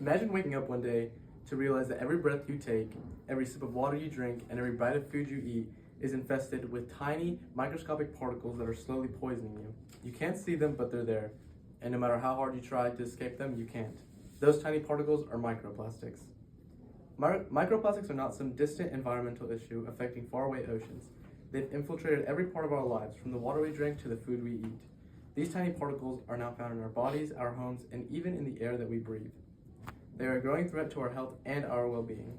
Imagine waking up one day to realize that every breath you take, every sip of water you drink, and every bite of food you eat is infested with tiny, microscopic particles that are slowly poisoning you. You can't see them, but they're there. And no matter how hard you try to escape them, you can't. Those tiny particles are microplastics. Microplastics are not some distant environmental issue affecting faraway oceans. They've infiltrated every part of our lives, from the water we drink to the food we eat. These tiny particles are now found in our bodies, our homes, and even in the air that we breathe. They are a growing threat to our health and our well-being.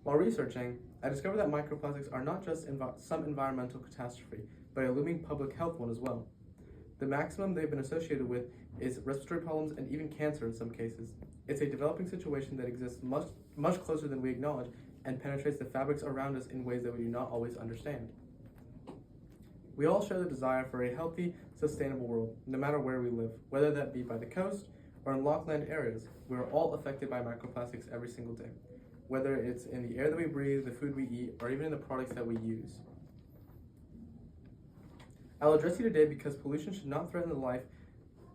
While researching, I discovered that microplastics are not just some environmental catastrophe, but a looming public health one as well. The maximum they've been associated with is respiratory problems and even cancer in some cases. It's a developing situation that exists much closer than we acknowledge and penetrates the fabrics around us in ways that we do not always understand. We all share the desire for a healthy, sustainable world, no matter where we live, whether that be by the coast or in lockland areas. We are all affected by microplastics every single day, whether it's in the air that we breathe, the food we eat, or even in the products that we use. I'll address you today because pollution should not threaten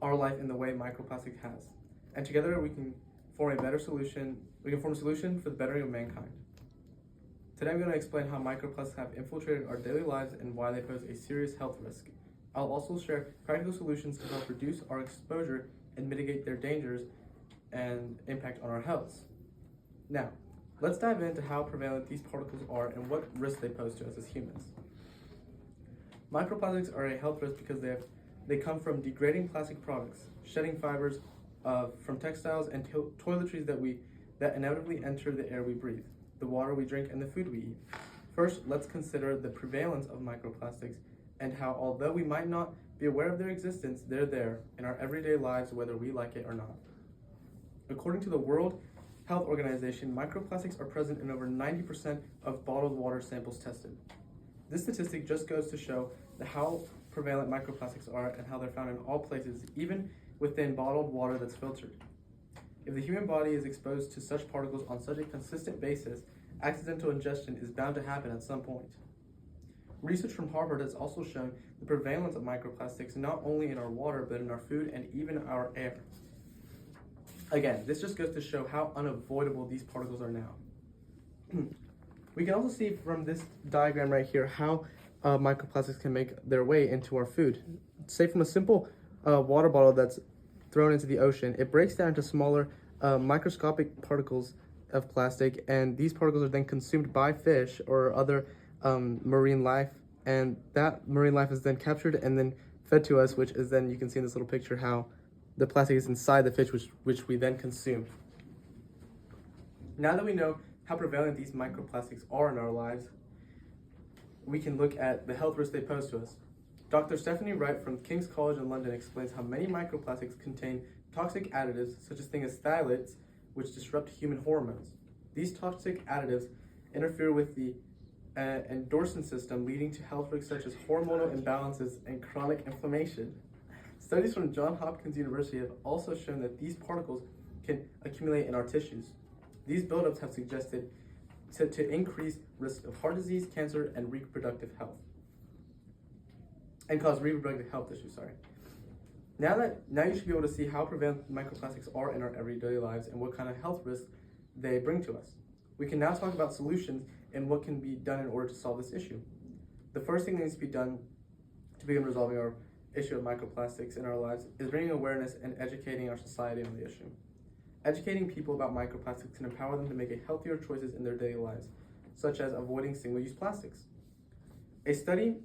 our life in the way microplastic has. And together we can form a solution for the bettering of mankind. Today I'm going to explain how microplastics have infiltrated our daily lives and why they pose a serious health risk. I'll also share practical solutions to help reduce our exposure and mitigate their dangers and impact on our health. Now, let's dive into how prevalent these particles are and what risks they pose to us as humans. Microplastics are a health risk because they come from degrading plastic products, shedding fibers from textiles and toiletries that inevitably enter the air we breathe, the water we drink, and the food we eat. First, let's consider the prevalence of microplastics and how, although we might not be aware of their existence, they're there in our everyday lives whether we like it or not. According to the World Health Organization, microplastics are present in over 90% of bottled water samples tested. This statistic just goes to show how prevalent microplastics are and how they're found in all places, even within bottled water that's filtered. If the human body is exposed to such particles on such a consistent basis, accidental ingestion is bound to happen at some point. Research from Harvard has also shown the prevalence of microplastics not only in our water, but in our food and even our air. Again, this just goes to show how unavoidable these particles are now. We can also see from this diagram right here how microplastics can make their way into our food. Say from a simple water bottle that's thrown into the ocean, it breaks down into smaller microscopic particles of plastic, and these particles are then consumed by fish or other marine life, and that marine life is then captured and then fed to us, which is then, you can see in this little picture how the plastic is inside the fish, which we then consume. Now that we know how prevalent these microplastics are in our lives, we can look at the health risks they pose to us. Dr. Stephanie Wright from King's College in London explains how many microplastics contain toxic additives such as things as phthalates, which disrupt human hormones. These toxic additives interfere with the endorphin system, leading to health risks such as hormonal imbalances and chronic inflammation. Studies from Johns Hopkins University have also shown that these particles can accumulate in our tissues. These buildups have suggested to increase risk of heart disease, cancer, and reproductive health. And cause reproductive health issues, Now you should be able to see how prevalent microplastics are in our everyday lives and what kind of health risks they bring to us. We can now talk about solutions and what can be done in order to solve this issue. The first thing that needs to be done to begin resolving our issue of microplastics in our lives is bringing awareness and educating our society on the issue. Educating people about microplastics can empower them to make healthier choices in their daily lives, such as avoiding single-use plastics. A study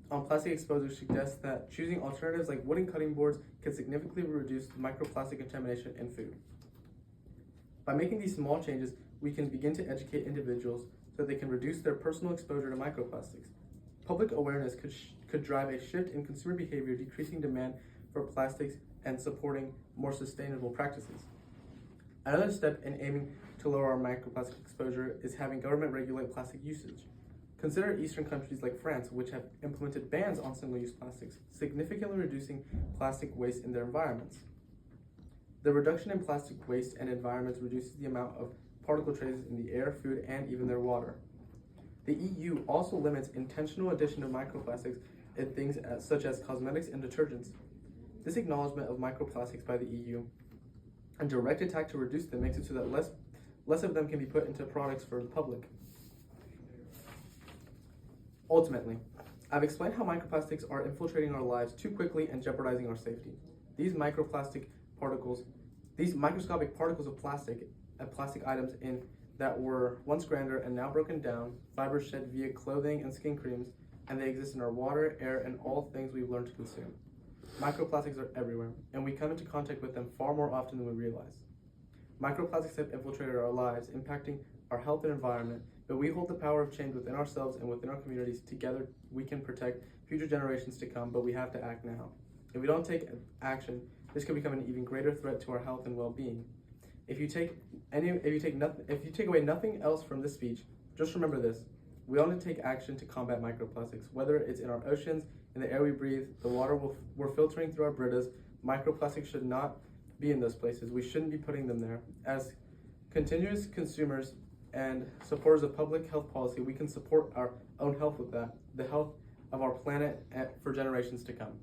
on plastic exposure suggests that choosing alternatives like wooden cutting boards can significantly reduce microplastic contamination in food. By making these small changes, we can begin to educate individuals so they can reduce their personal exposure to microplastics. Public awareness could drive a shift in consumer behavior, decreasing demand for plastics and supporting more sustainable practices. Another step in aiming to lower our microplastic exposure is having government regulate plastic usage. Consider Eastern countries like France, which have implemented bans on single-use plastics, significantly reducing plastic waste in their environments. The reduction in plastic waste and environments reduces the amount of particle traces in the air, food, and even their water. The EU also limits intentional addition of microplastics in things such as cosmetics and detergents. This acknowledgement of microplastics by the EU and direct attack to reduce them makes it so that less of them can be put into products for the public. Ultimately, I've explained how microplastics are infiltrating our lives too quickly and jeopardizing our safety. These microplastic particles, these microscopic particles of plastic and plastic items that were once grander and now broken down, fibers shed via clothing and skin creams, and they exist in our water, air, and all things we've learned to consume. Microplastics are everywhere, and we come into contact with them far more often than we realize. Microplastics have infiltrated our lives, impacting our health and environment, but we hold the power of change within ourselves and within our communities. Together, we can protect future generations to come, but we have to act now. If we don't take action, this could become an even greater threat to our health and well-being. If you take away nothing else from this speech, just remember this: we all need to take action to combat microplastics, whether it's in our oceans, in the air we breathe, the water we're filtering through our Britas. Microplastics should not be in those places. We shouldn't be putting them there. As continuous consumers and supporters of public health policy, we can support our own health with that, the health of our planet for generations to come.